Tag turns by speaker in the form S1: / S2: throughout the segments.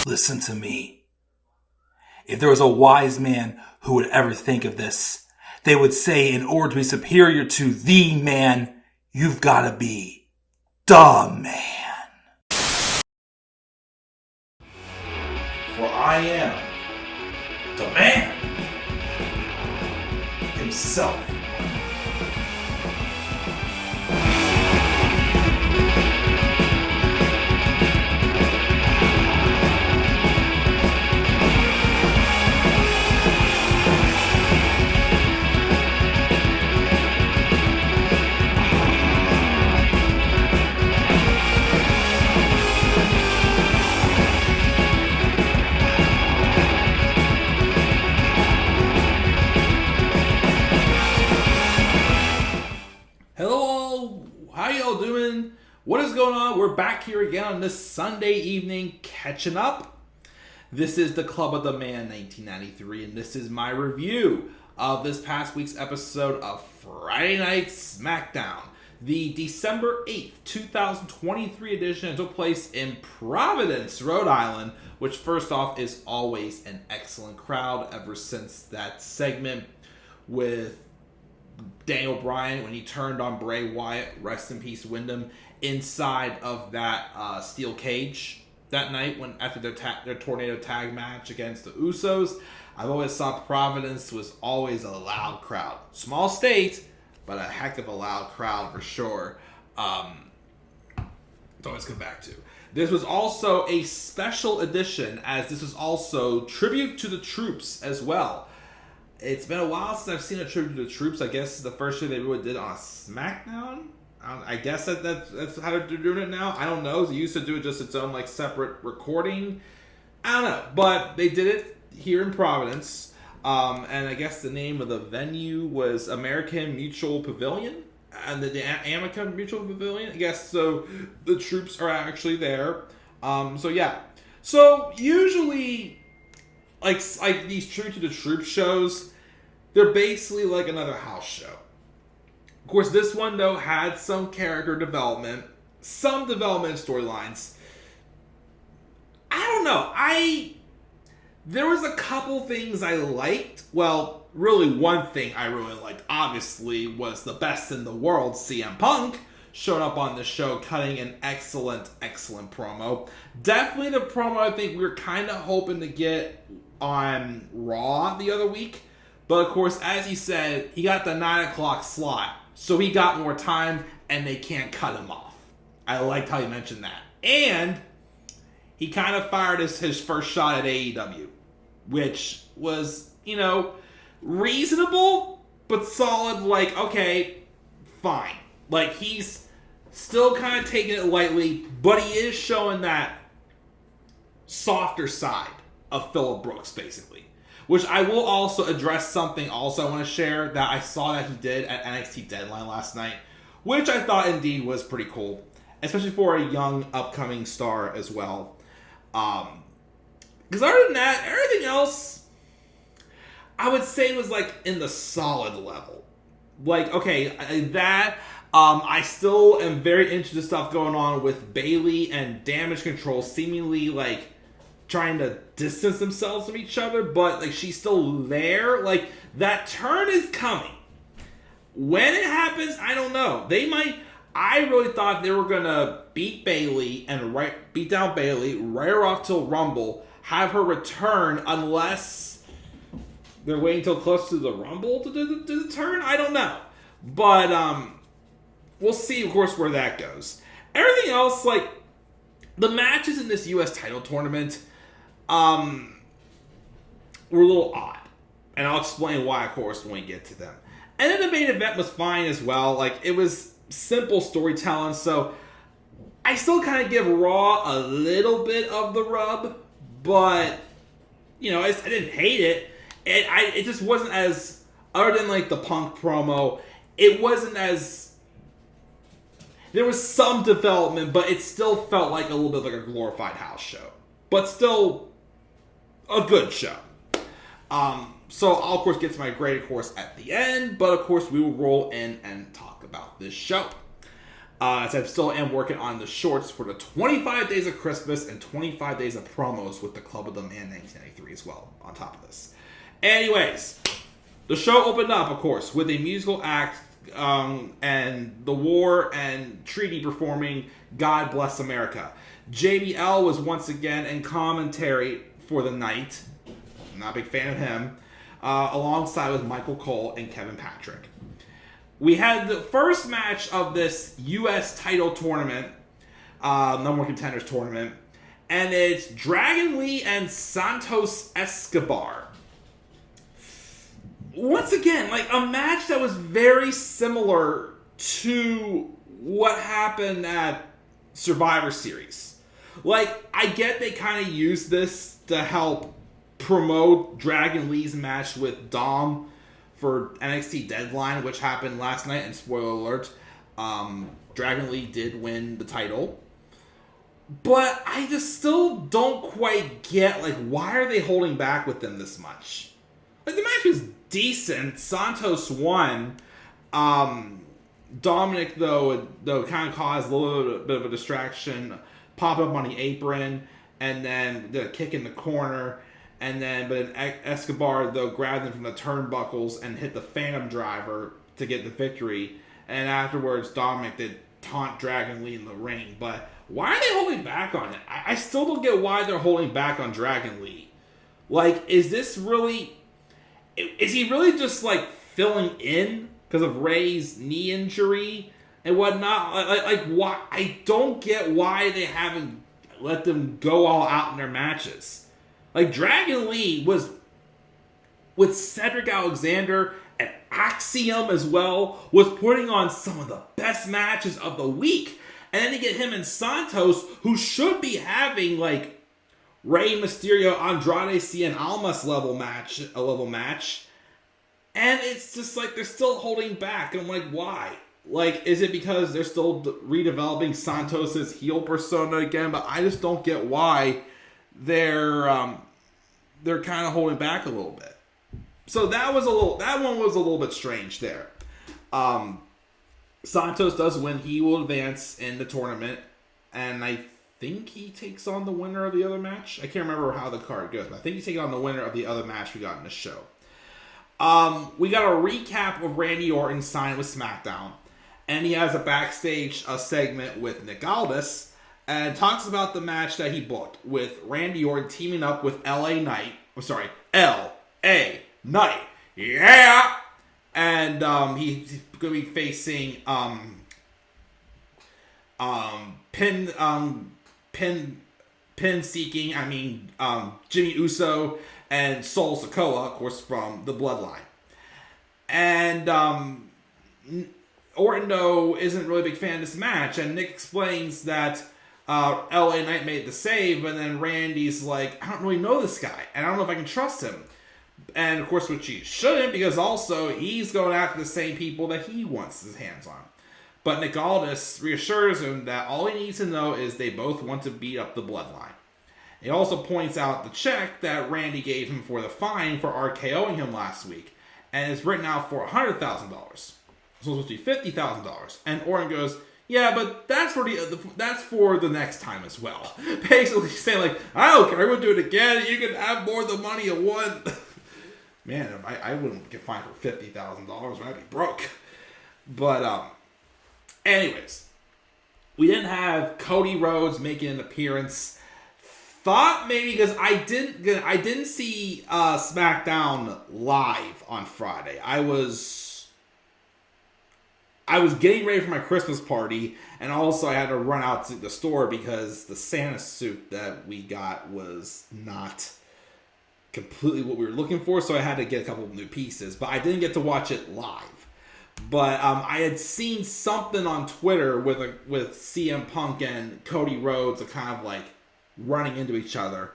S1: Listen to me. If there was a wise man who would ever think of this, they would say in order to be superior to the man, you've got to be the man. For I am the man himself.
S2: What is going on? We're back here again on this Sunday evening, catching up. This is the Club of the Man 1993, and this is my review of this past week's episode of Friday Night SmackDown. The December 8th, 2023 edition took place in Providence, Rhode Island, which first off is always an excellent crowd ever since that segment with Daniel Bryan when he turned on Bray Wyatt, rest in peace Wyndham, inside of that steel cage that night when after their tornado tag match against the Usos. I've always thought Providence was always a loud crowd. Small state, but a heck of a loud crowd for sure. It's always come back to. This was also a special edition, as this was also tribute to the troops as well. It's been a while since I've seen a tribute to the troops. I guess the first year they really did on a SmackDown. I guess that's how they're doing it now. I don't know. They used to do it just its own separate recording. I don't know, but they did it here in Providence. And I guess the name of the venue was American Mutual Pavilion, and the Amica Mutual Pavilion. I guess so. The troops are actually there. So yeah. So usually, like these True to the Troop shows, they're basically like another house show. Of course, this one, though, had some character development, some development storylines. I don't know. There was a couple things I liked. Well, really one thing I really liked, obviously, was the best in the world, CM Punk, showed up on the show, cutting an excellent, excellent promo. Definitely the promo I think we were kind of hoping to get on Raw the other week. But, of course, as he said, he got the 9 o'clock slot. So he got more time, and they can't cut him off. I liked how he mentioned that. And he kind of fired his first shot at AEW, which was, reasonable, but solid, okay, fine. He's still kind of taking it lightly, but he is showing that softer side of Phillip Brooks, basically. Which I will also address something also I want to share that I saw that he did at NXT Deadline last night, which I thought indeed was pretty cool, especially for a young upcoming star as well. Because other than that, everything else I would say was in the solid level. I still am very into the stuff going on with Bayley and Damage Control seemingly trying to distance themselves from each other, but she's still there. That turn is coming. When it happens, I don't know. I really thought they were gonna beat Bayley and beat down Bayley, write her off till Rumble, have her return unless they're waiting till close to the Rumble to do the turn. I don't know, but we'll see, of course, where that goes. Everything else, the matches in this U.S. title tournament, were a little odd. And I'll explain why, of course, when we get to them. And then the main event was fine as well. It was simple storytelling, so I still kind of give Raw a little bit of the rub, but, I didn't hate it. It just wasn't as, other than, the Punk promo, it wasn't as, there was some development, but it still felt like a little bit like a glorified house show. But still a good show. So I'll, of course, get to my grade, of course, at the end. But, of course, we will roll in and talk about this show. As I still am working on the shorts for the 25 Days of Christmas and 25 Days of Promos with the Club of the Man 1993 as well, on top of this. Anyways, the show opened up, of course, with a musical act and the War and Treaty performing God Bless America. JBL was once again in commentary for the night. I'm not a big fan of him. Alongside with Michael Cole and Kevin Patrick. We had the first match of this U.S. title tournament, number one contenders tournament, and it's Dragon Lee and Santos Escobar. Once again, like a match that was very similar to what happened at Survivor Series. Like, I get they kind of used this to help promote Dragon Lee's match with Dom for NXT Deadline, which happened last night, and spoiler alert, Dragon Lee did win the title. But I just still don't quite get, like, why are they holding back with them this much? Like, the match was decent. Santos won. Dominik, though kind of caused a little bit of a distraction, pop up on the apron, and then the kick in the corner. But Escobar, though, grabbed him from the turnbuckles and hit the Phantom Driver to get the victory. And afterwards, Dominik did taunt Dragon Lee in the ring. But why are they holding back on it? I still don't get why they're holding back on Dragon Lee. Like, is this really... Is he really just, like, filling in because of Ray's knee injury and whatnot? Like, why? I don't get why they haven't let them go all out in their matches. Like, Dragon Lee was, with Cedric Alexander and Axiom as well, was putting on some of the best matches of the week. And then to get him and Santos, who should be having, like, Rey Mysterio, Andrade Cien Almas level match. And it's just like they're still holding back. I'm like, why? Like, is it because they're still redeveloping Santos's heel persona again? But I just don't get why they're kind of holding back a little bit. So that one was a little bit strange there. Santos does win. He will advance in the tournament, and I think he takes on the winner of the other match. I can't remember how the card goes, but I think he's taking on the winner of the other match we got in the show. We got a recap of Randy Orton signing with SmackDown, and he has a backstage segment with Nick Aldis, and talks about the match that he booked with Randy Orton teaming up with L.A. Knight. L.A. Knight. Yeah! And he's going to be facing pin-seeking, Jimmy Uso and Sol Sikoa, of course, from the Bloodline. And Orton, though, isn't really a big fan of this match, and Nick explains that L.A. Knight made the save, and then Randy's like, I don't really know this guy, and I don't know if I can trust him. And, of course, which he shouldn't, because also he's going after the same people that he wants his hands on. But Nick Aldis reassures him that all he needs to know is they both want to beat up the Bloodline. He also points out the check that Randy gave him for the fine for RKOing him last week, and it's written out for $100,000. So it's supposed to be $50,000. And Orton goes, yeah, but that's for the next time as well. Basically saying, like, I don't care, we'll do it again. You can have more of the money you want. Man, I wouldn't get fined for $50,000. I'd be broke. But, anyways, we didn't have Cody Rhodes making an appearance. Thought maybe because I didn't see SmackDown live on Friday. I was getting ready for my Christmas party, and also I had to run out to the store because the Santa suit that we got was not completely what we were looking for, so I had to get a couple of new pieces. But I didn't get to watch it live. But I had seen something on Twitter with CM Punk and Cody Rhodes, kind of like running into each other.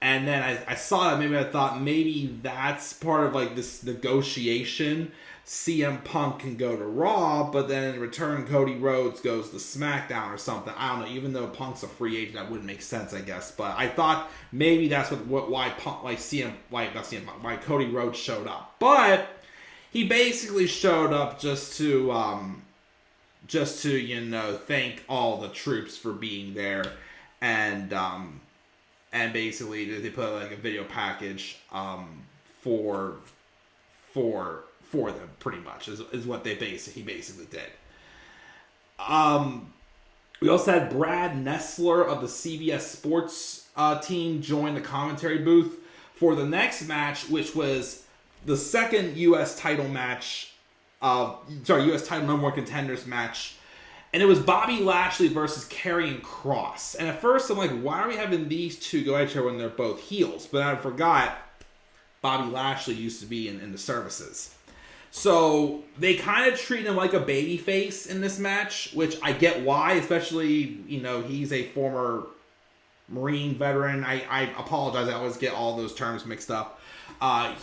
S2: And then I saw that, maybe I thought maybe that's part of like this negotiation. CM Punk can go to Raw, but then in return Cody Rhodes goes to SmackDown or something. I don't know. Even though Punk's a free agent, that wouldn't make sense, I guess. But I thought maybe that's why Cody Rhodes showed up. But he basically showed up just to just to, thank all the troops for being there. And basically they put like a video package for them, pretty much, is what he basically did. We also had Brad Nessler of the CBS Sports team join the commentary booth for the next match, which was the second U.S. title match, U.S. title number one contenders match. And it was Bobby Lashley versus Karrion Kross. And at first I'm like, why are we having these two go at each other when they're both heels? But I forgot Bobby Lashley used to be in the services. So they kind of treat him like a babyface in this match, which I get why, especially, he's a former Marine veteran. I apologize, I always get all those terms mixed up.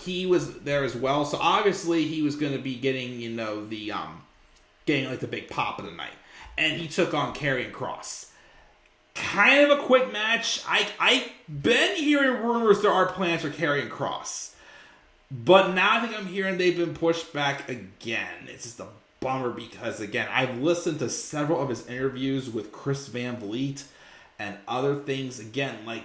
S2: He was there as well, so obviously he was going to be getting, getting like the big pop of the night. And he took on Karrion Kross. Kind of a quick match. I've been hearing rumors there are plans for Karrion Kross. But now I think I'm hearing they've been pushed back again. It's just a bummer because, again, I've listened to several of his interviews with Chris Van Vliet and other things. Again, like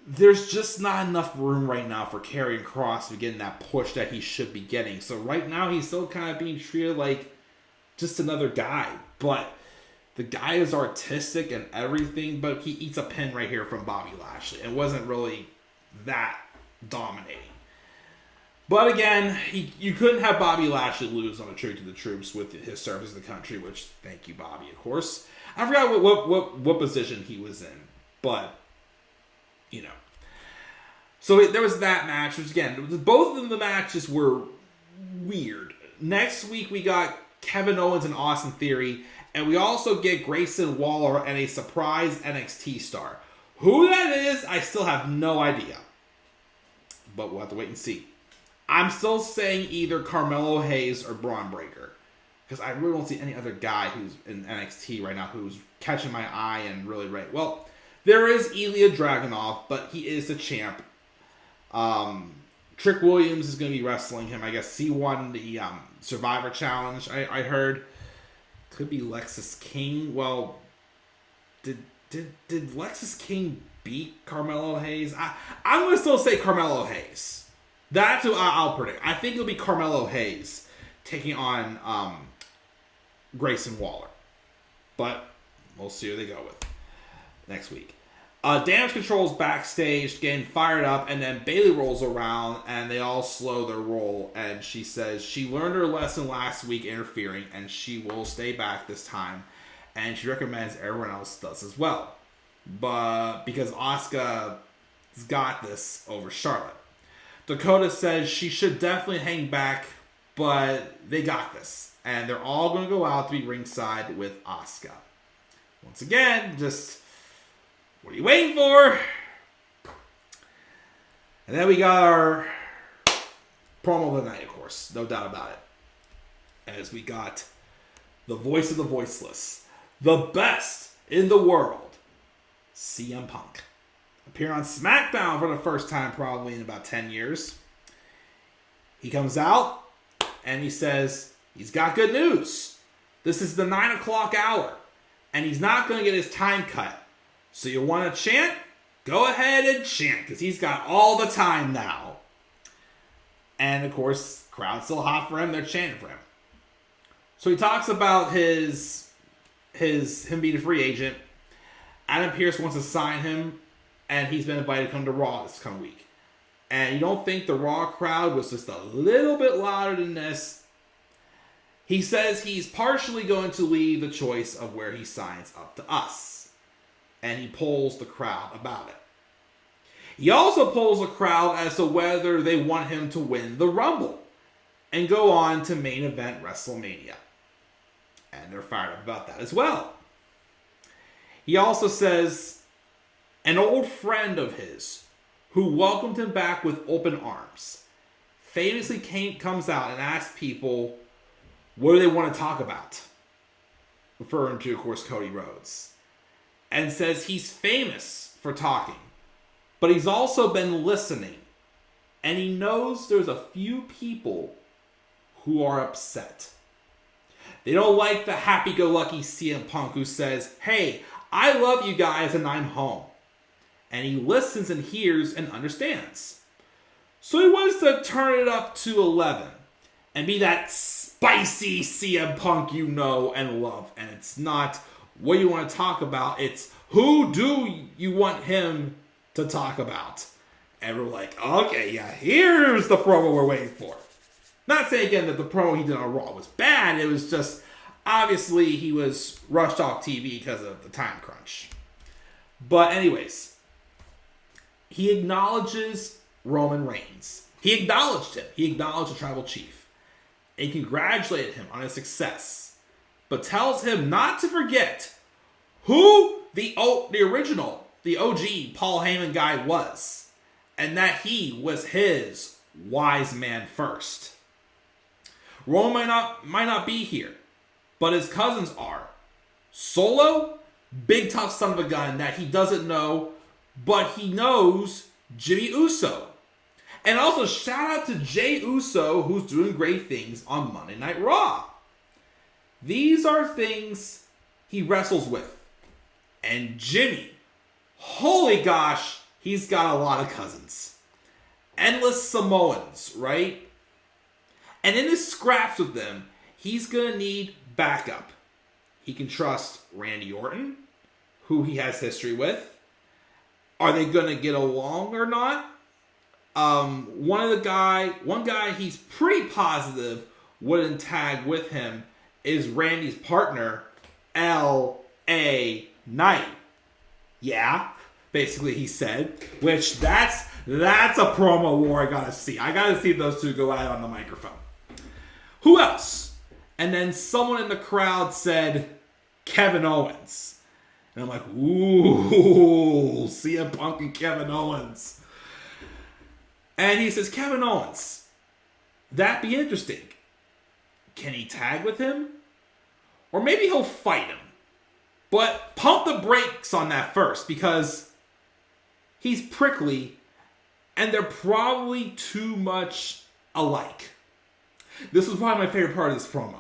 S2: there's just not enough room right now for Karrion Kross to be getting that push that he should be getting. So right now he's still kind of being treated like just another guy. But the guy is artistic and everything, but he eats a pin right here from Bobby Lashley. It wasn't really that dominating. But again, you couldn't have Bobby Lashley lose on a tribute to the troops with his service to the country, which, thank you, Bobby, of course. I forgot what position he was in, but, So there was that match, which, again, both of the matches were weird. Next week, we got Kevin Owens and Austin Theory, and we also get Grayson Waller and a surprise NXT star. Who that is, I still have no idea. But we'll have to wait and see. I'm still saying either Carmelo Hayes or Braun Breaker. Because I really don't see any other guy who's in NXT right now who's catching my eye and really right. Well, there is Ilya Dragunov, but he is the champ. Trick Williams is going to be wrestling him. I guess he won the Survivor Challenge, I heard. Could be Lexis King. Well, did Lexis King beat Carmelo Hayes? I'm going to still say Carmelo Hayes. That's who I'll predict. I think it'll be Carmelo Hayes taking on Grayson Waller. But we'll see who they go with next week. Damage Control's backstage getting fired up, and then Bayley rolls around and they all slow their roll, and she says she learned her lesson last week interfering and she will stay back this time, and she recommends everyone else does as well. But because Asuka's got this over Charlotte. Dakota says she should definitely hang back, but they got this. And they're all going to go out to be ringside with Asuka. Once again, just, what are you waiting for? And then we got our promo of the night, of course. No doubt about it. As we got the voice of the voiceless. The best in the world. CM Punk. Appear on SmackDown for the first time probably in about 10 years. He comes out and he says he's got good news. This is the 9 o'clock hour and he's not going to get his time cut. So you want to chant? Go ahead and chant because he's got all the time now. And of course, crowd's still hot for him. They're chanting for him. So he talks about him being a free agent. Adam Pearce wants to sign him, and he's been invited to come to Raw this coming week. And you don't think the Raw crowd was just a little bit louder than this? He says he's partially going to leave the choice of where he signs up to us. And he polls the crowd about it. He also polls the crowd as to whether they want him to win the Rumble and go on to main event WrestleMania. And they're fired up about that as well. He also says an old friend of his who welcomed him back with open arms famously comes out and asks people what do they want to talk about, referring to, of course, Cody Rhodes, and says he's famous for talking, but he's also been listening, and he knows there's a few people who are upset. They don't like the happy-go-lucky CM Punk who says, hey, I love you guys and I'm home. And he listens and hears and understands. So he wants to turn it up to 11 and be that spicy CM Punk you know and love. And it's not what you want to talk about. It's who do you want him to talk about? And we're like, okay, yeah, here's the promo we're waiting for. Not saying again that the promo he did on Raw was bad. It was just, obviously, he was rushed off TV because of the time crunch. But anyways, he acknowledges Roman Reigns. He acknowledged him. He acknowledged the tribal chief. And congratulated him on his success. But tells him not to forget who the original, the OG Paul Heyman guy was. And that he was his wise man first. Roman might not be here, but his cousins are. Solo, big tough son of a gun that he doesn't know, but he knows Jimmy Uso. And also shout out to Jey Uso, who's doing great things on Monday Night Raw. These are things he wrestles with. And Jimmy, holy gosh, he's got a lot of cousins. Endless Samoans, right? And in his scraps with them, he's going to need backup. He can trust Randy Orton, who he has history with. Are they going to get along or not? One guy he's pretty positive wouldn't tag with him is Randy's partner, L.A. Knight. Yeah, basically he said, which that's a promo war I gotta see. I gotta see those two go out on the microphone. Who else? And then someone in the crowd said Kevin Owens. And I'm like, ooh, CM Punk and Kevin Owens. And he says, Kevin Owens, that'd be interesting. Can he tag with him? Or maybe he'll fight him. But pump the brakes on that first, because he's prickly and they're probably too much alike. This was probably my favorite part of this promo.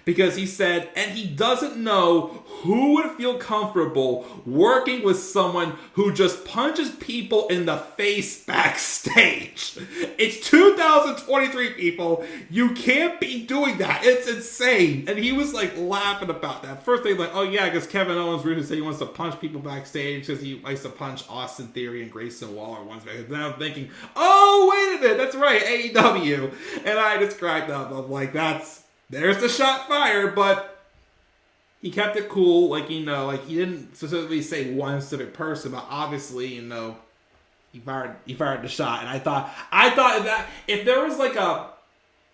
S2: Because he said, and he doesn't know who would feel comfortable working with someone who just punches people in the face backstage. It's 2023, people. You can't be doing that. It's insane. And he was like laughing about that. First thing, like, oh yeah, because Kevin Owens really said he wants to punch people backstage because he likes to punch Austin Theory and Grayson Waller once back. Then I'm thinking, oh, wait a minute, that's right, AEW. And I described them. I'm like, there's the shot fired, but he kept it cool. Like, he didn't specifically say one specific person, but obviously, he fired the shot. And I thought that if there was like a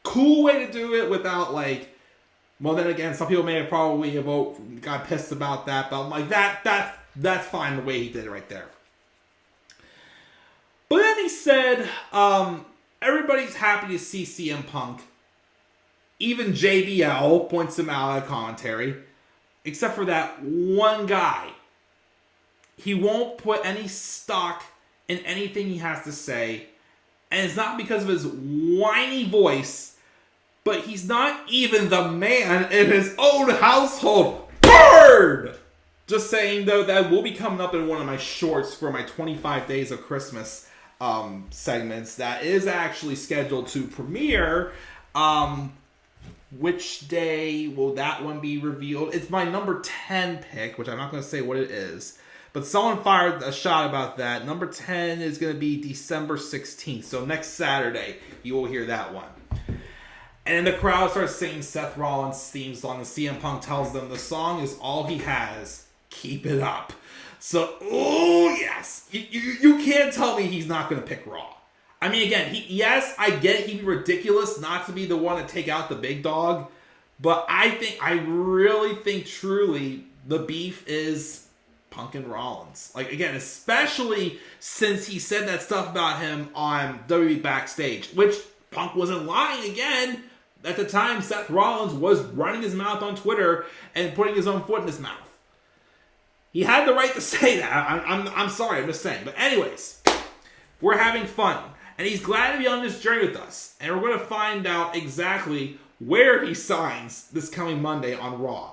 S2: cool way to do it without like, well, then again, some people may have probably got pissed about that, but I'm like, that's fine the way he did it right there. But then he said, everybody's happy to see CM Punk. Even JBL points him out at commentary. Except for that one guy. He won't put any stock in anything he has to say. And it's not because of his whiny voice. But he's not even the man in his own household. Bird! Just saying, though, that will be coming up in one of my shorts for my 25 Days of Christmas segments. That is actually scheduled to premiere. Which day will that one be revealed? It's my number 10 pick, which I'm not going to say what it is. But someone fired a shot about that. Number 10 is going to be December 16th. So next Saturday, you will hear that one. And the crowd starts singing Seth Rollins' theme song. And CM Punk tells them the song is all he has. Keep it up. So, oh yes. You can't tell me he's not going to pick Raw. I mean, again, yes, I get he'd be ridiculous not to be the one to take out the big dog, but I really think truly the beef is Punk and Rollins. Like, again, especially since he said that stuff about him on WWE Backstage, which Punk wasn't lying again. At the time, Seth Rollins was running his mouth on Twitter and putting his own foot in his mouth. He had the right to say that. I'm sorry, I'm just saying. But anyways, we're having fun. And he's glad to be on this journey with us. And we're going to find out exactly where he signs this coming Monday on Raw.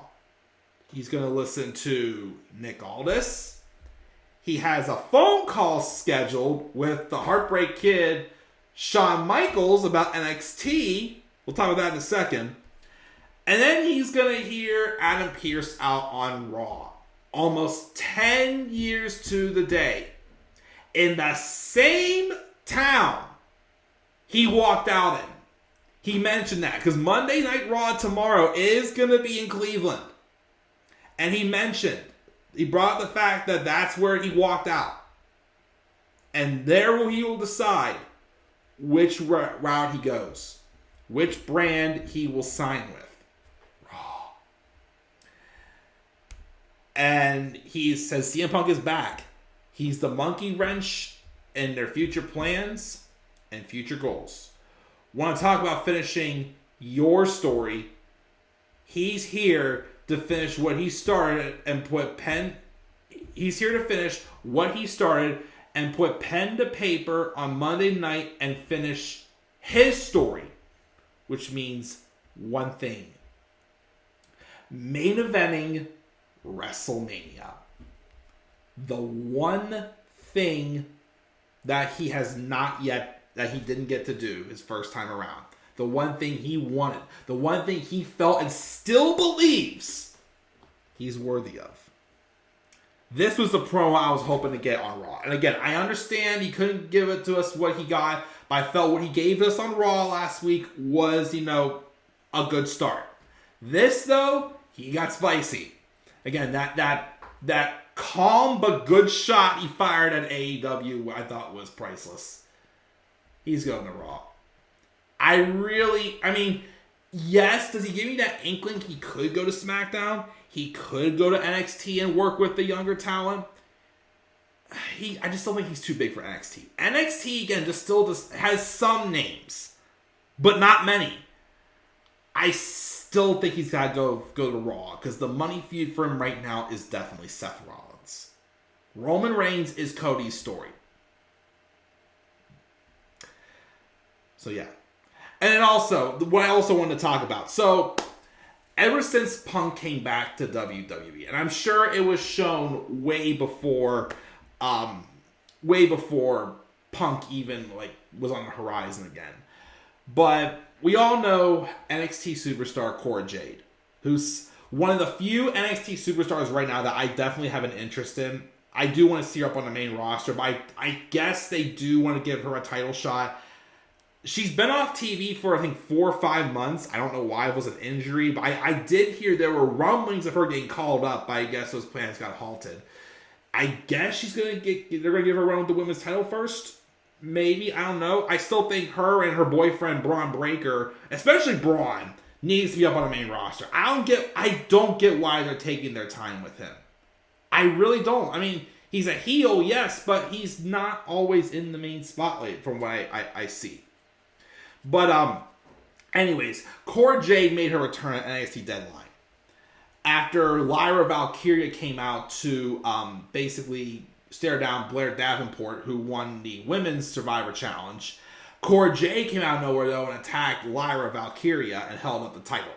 S2: He's going to listen to Nick Aldis. He has a phone call scheduled with the Heartbreak Kid, Shawn Michaels, about NXT. We'll talk about that in a second. And then he's going to hear Adam Pearce out on Raw. Almost 10 years to the day. In the same town he walked out in. He mentioned that because Monday Night Raw tomorrow is going to be in Cleveland. And he brought up the fact that that's where he walked out. And there he will decide which route he goes. Which brand he will sign with. Raw. And he says CM Punk is back. He's the monkey wrench in their future plans and future goals. Want to talk about finishing your story? He's here to finish what he started and put pen. He's here to finish what he started and put pen to paper on Monday night and finish his story, which means one thing: main eventing WrestleMania. The one thing that he has not yet, that he didn't get to do his first time around. The one thing he wanted. The one thing he felt and still believes he's worthy of. This was the promo I was hoping to get on Raw. And again, I understand he couldn't give it to us what he got, but I felt what he gave us on Raw last week was, a good start. This, though, he got spicy. Again, that calm but good shot he fired at AEW, I thought was priceless. He's going to Raw. Yes, does he give me that inkling he could go to SmackDown? He could go to NXT and work with the younger talent. I just don't think he's too big for NXT. NXT, again, just has some names, but not many. I still think he's got to go to Raw, because the money feud for him right now is definitely Seth Rollins. Roman Reigns is Cody's story. So, yeah. And then also, what I also wanted to talk about. So, ever since Punk came back to WWE, and I'm sure it was shown way before Punk even was on the horizon again. But we all know NXT superstar Cora Jade, who's one of the few NXT superstars right now that I definitely have an interest in. I do want to see her up on the main roster, but I guess they do want to give her a title shot. She's been off TV for, I think, 4 or 5 months. I don't know why. It was an injury. But I did hear there were rumblings of her getting called up, but I guess those plans got halted. I guess they're going to give her a run with the women's title first. Maybe. I don't know. I still think her and her boyfriend, Braun Breaker, especially Braun, needs to be up on the main roster. I don't get why they're taking their time with him. I really don't. He's a heel, yes, but he's not always in the main spotlight from what I see. But, anyways, Cora Jade made her return at NXT Deadline. After Lyra Valkyria came out to basically stare down Blair Davenport, who won the Women's Survivor Challenge, Cora Jade came out of nowhere, though, and attacked Lyra Valkyria and held up the title.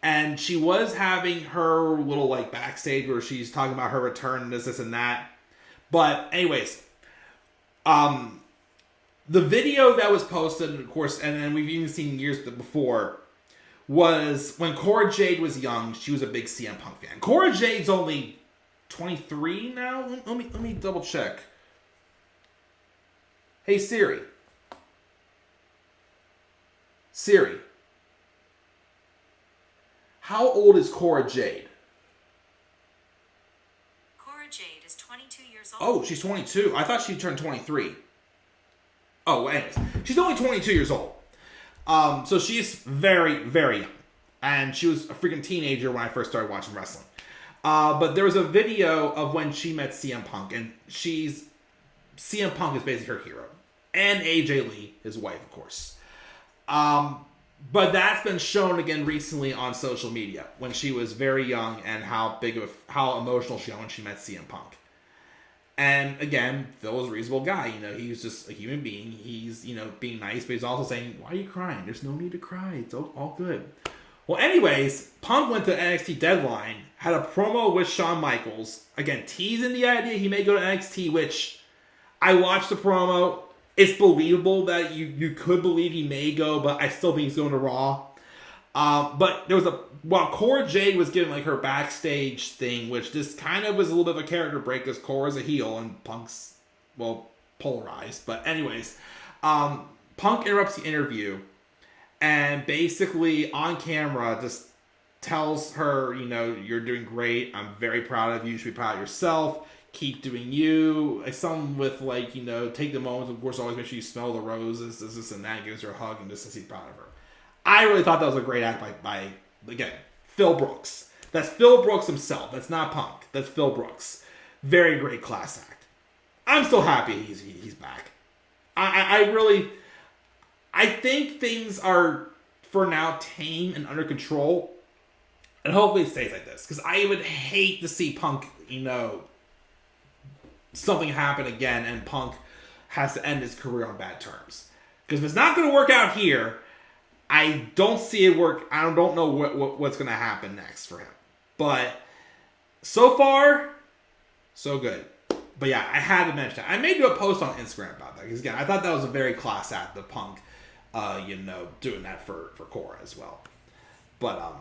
S2: And she was having her little, backstage where she's talking about her return and this, and that. But, anyways, the video that was posted, of course, and then we've even seen years before, was when Cora Jade was young. She was a big CM Punk fan. Cora Jade's only 23 now. Let me double check. Hey Siri. How old is Cora Jade?
S3: Cora Jade is 22 years old.
S2: Oh, she's 22. I thought she turned 23. Oh, anyways, she's only 22 years old. So she's very, very young. And she was a freaking teenager when I first started watching wrestling. But there was a video of when she met CM Punk. And CM Punk is basically her hero. And AJ Lee, his wife, of course. But that's been shown again recently on social media. When she was very young and how emotional she got when she met CM Punk. And again, Phil was a reasonable guy. He's just a human being. He's, being nice, but he's also saying, why are you crying? There's no need to cry. It's all good. Well, anyways, Punk went to NXT Deadline, had a promo with Shawn Michaels. Again, teasing the idea he may go to NXT, which I watched the promo. It's believable that you could believe he may go, but I still think he's going to Raw. But there was while Cora Jade was giving like her backstage thing, which this kind of was a little bit of a character break because Cora's a heel and Punk's, polarized. But anyways, Punk interrupts the interview and basically on camera just tells her, you're doing great. I'm very proud of you. You should be proud of yourself. Keep doing you. Something with take the moment. Of course, always make sure you smell the roses. This and that. Gives her a hug and just says he's proud of her. I really thought that was a great act by again, Phil Brooks. That's Phil Brooks himself. That's not Punk. That's Phil Brooks. Very great class act. I'm so happy he's back. I think things are, for now, tame and under control. And hopefully it stays like this. Because I would hate to see Punk, something happen again and Punk has to end his career on bad terms. Because if it's not going to work out here, I don't see it work. I don't know what's going to happen next for him. But so far, so good. But yeah, I had to mention that. I may do a post on Instagram about that. Because again, I thought that was a very class act of Punk, doing that for Cora as well. But,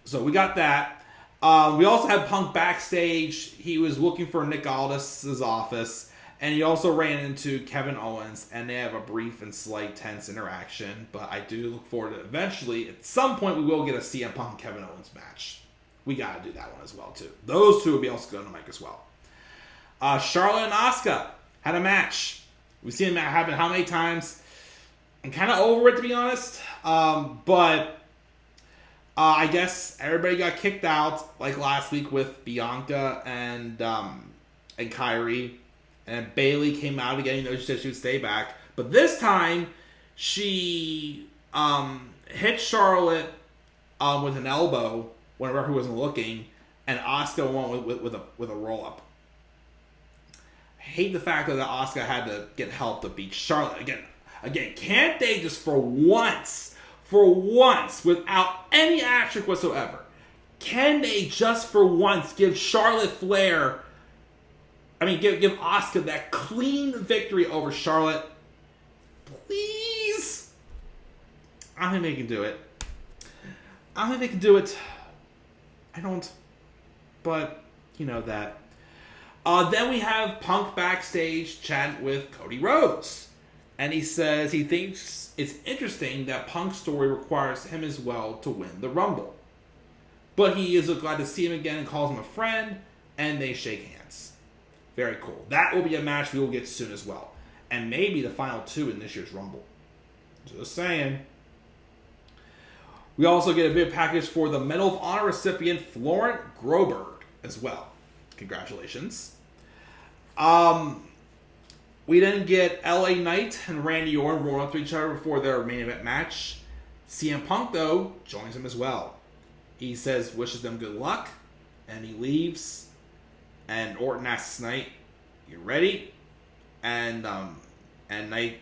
S2: so we got that. We also had Punk backstage. He was looking for Nick Aldis' office. And he also ran into Kevin Owens, and they have a brief and slight tense interaction. But I do look forward to eventually, at some point, we will get a CM Punk and Kevin Owens match. We got to do that one as well, too. Those two will be also good on the mic as well. Charlotte and Asuka had a match. We've seen that happen how many times? I'm kind of over it, to be honest. But I guess everybody got kicked out, like last week with Bianca and Kairi. And Bayley came out again. She said she would stay back. But this time, she hit Charlotte with an elbow when referee wasn't looking. And Asuka won with a roll-up. I hate the fact that Asuka had to get help to beat Charlotte. Again, can't they just for once, without any action whatsoever, can they just for once give Charlotte Flair... give Asuka that clean victory over Charlotte. Please. I don't think they can do it. I don't. But, that. Then we have Punk backstage chatting with Cody Rhodes. And he says he thinks it's interesting that Punk's story requires him as well to win the Rumble. But he is glad to see him again and calls him a friend. And they shake hands. Very cool. That will be a match we will get soon as well. And maybe the final two in this year's Rumble. Just saying. We also get a big package for the Medal of Honor recipient Florent Groberg as well. Congratulations. We then get LA Knight and Randy Orton rolling up to each other before their main event match. CM Punk, though, joins them as well. He says, wishes them good luck, and he leaves. And Orton asks Knight, "You ready?" And Knight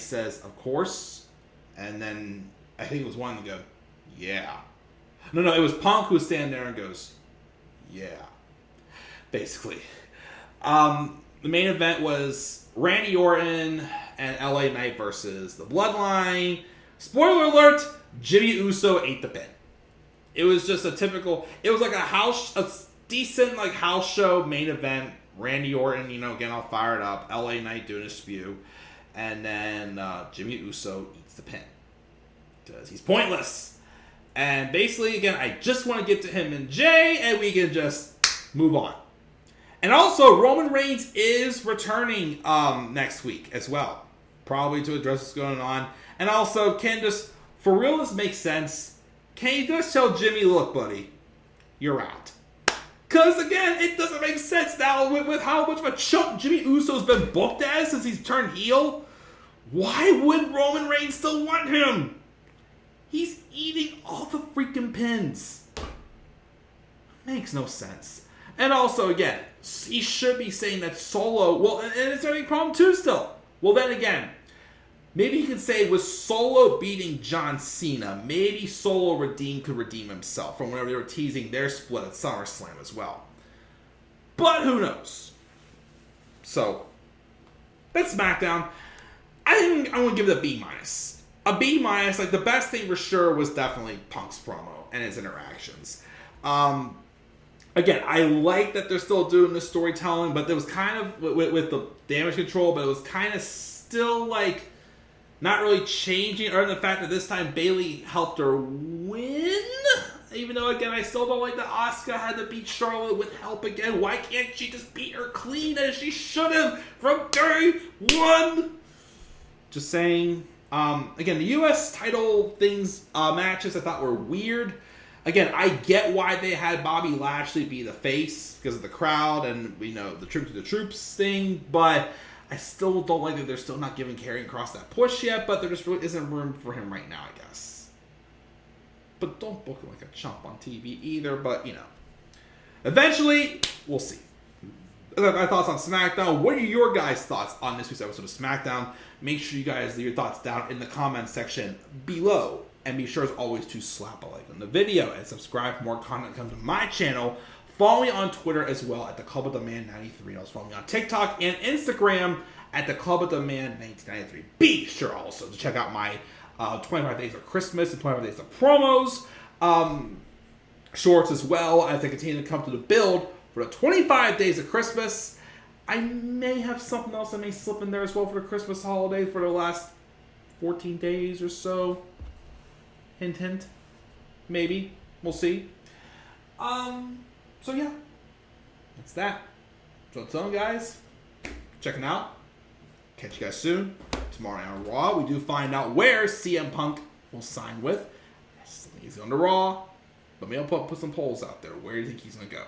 S2: says, "Of course." And then I think it was one to go, "Yeah." No, it was Punk who was standing there and goes, "Yeah." Basically, the main event was Randy Orton and LA Knight versus the Bloodline. Spoiler alert: Jimmy Uso ate the pin. It was just a typical. It was like a decent house show main event. Randy Orton, getting all fired up. LA Knight doing a spew. And then Jimmy Uso eats the pin. Because he's pointless. And basically, again, I just want to get to him and Jay, and we can just move on. And also, Roman Reigns is returning next week as well. Probably to address what's going on. And also, for real, this makes sense. Can you just tell Jimmy, look, buddy, you're out. Because, again, it doesn't make sense now with how much of a chump Jimmy Uso's been booked as since he's turned heel. Why would Roman Reigns still want him? He's eating all the freaking pins. Makes no sense. And also, again, he should be saying that Solo... Well, and it's a problem too still. Well, then again, maybe he could say with Solo beating John Cena, maybe Solo could redeem himself from whenever they were teasing their split at SummerSlam as well. But who knows? So, that's SmackDown. I think I'm going to give it a B-. A B-, like the best thing for sure was definitely Punk's promo and his interactions. Again, I like that they're still doing the storytelling, but there was kind of, with the damage control, but it was kind of still like, not really changing, other than the fact that this time Bayley helped her win. Even though, again, I still don't like that Asuka had to beat Charlotte with help again. Why can't she just beat her clean as she should have from day one? Just saying. Again, the U.S. title matches I thought were weird. Again, I get why they had Bobby Lashley be the face because of the crowd and, the Tribute to the Troops thing, but I still don't like that they're still not giving Karrion Kross that push yet, but there just really isn't room for him right now, I guess. But don't book him like a chump on TV either, but, Eventually, we'll see. My thoughts on SmackDown. What are your guys' thoughts on this week's episode of SmackDown? Make sure you guys leave your thoughts down in the comment section below. And be sure, as always, to slap a like on the video and subscribe for more content comes to my channel. Follow me on Twitter as well at the Club of the Man 93. Also follow me on TikTok and Instagram at the Club of the Man 1993. Be sure also to check out my 25 Days of Christmas and 25 Days of Promos shorts as well as I continue to come to the build for the 25 Days of Christmas. I may have something else I may slip in there as well for the Christmas holiday for the last 14 days or so. Hint, hint. Maybe. We'll see. So yeah. That's that. So until then, guys, checking out. Catch you guys soon. Tomorrow on Raw, we do find out where CM Punk will sign with. I think he's going to Raw. But maybe I'll put some polls out there. Where do you think he's going to go?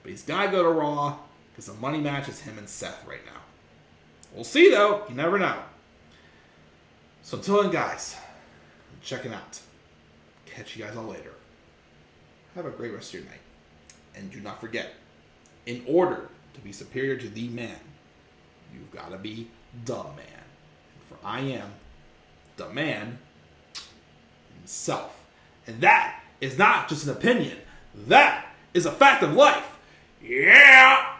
S2: But he's got to go to Raw because the money match is him and Seth right now. We'll see, though. You never know. So until then, guys, I'm checking out. Catch you guys all later. Have a great rest of your night. And do not forget, in order to be superior to the man, you've got to be the man. For I am the man himself. And that is not just an opinion. That is a fact of life. Yeah!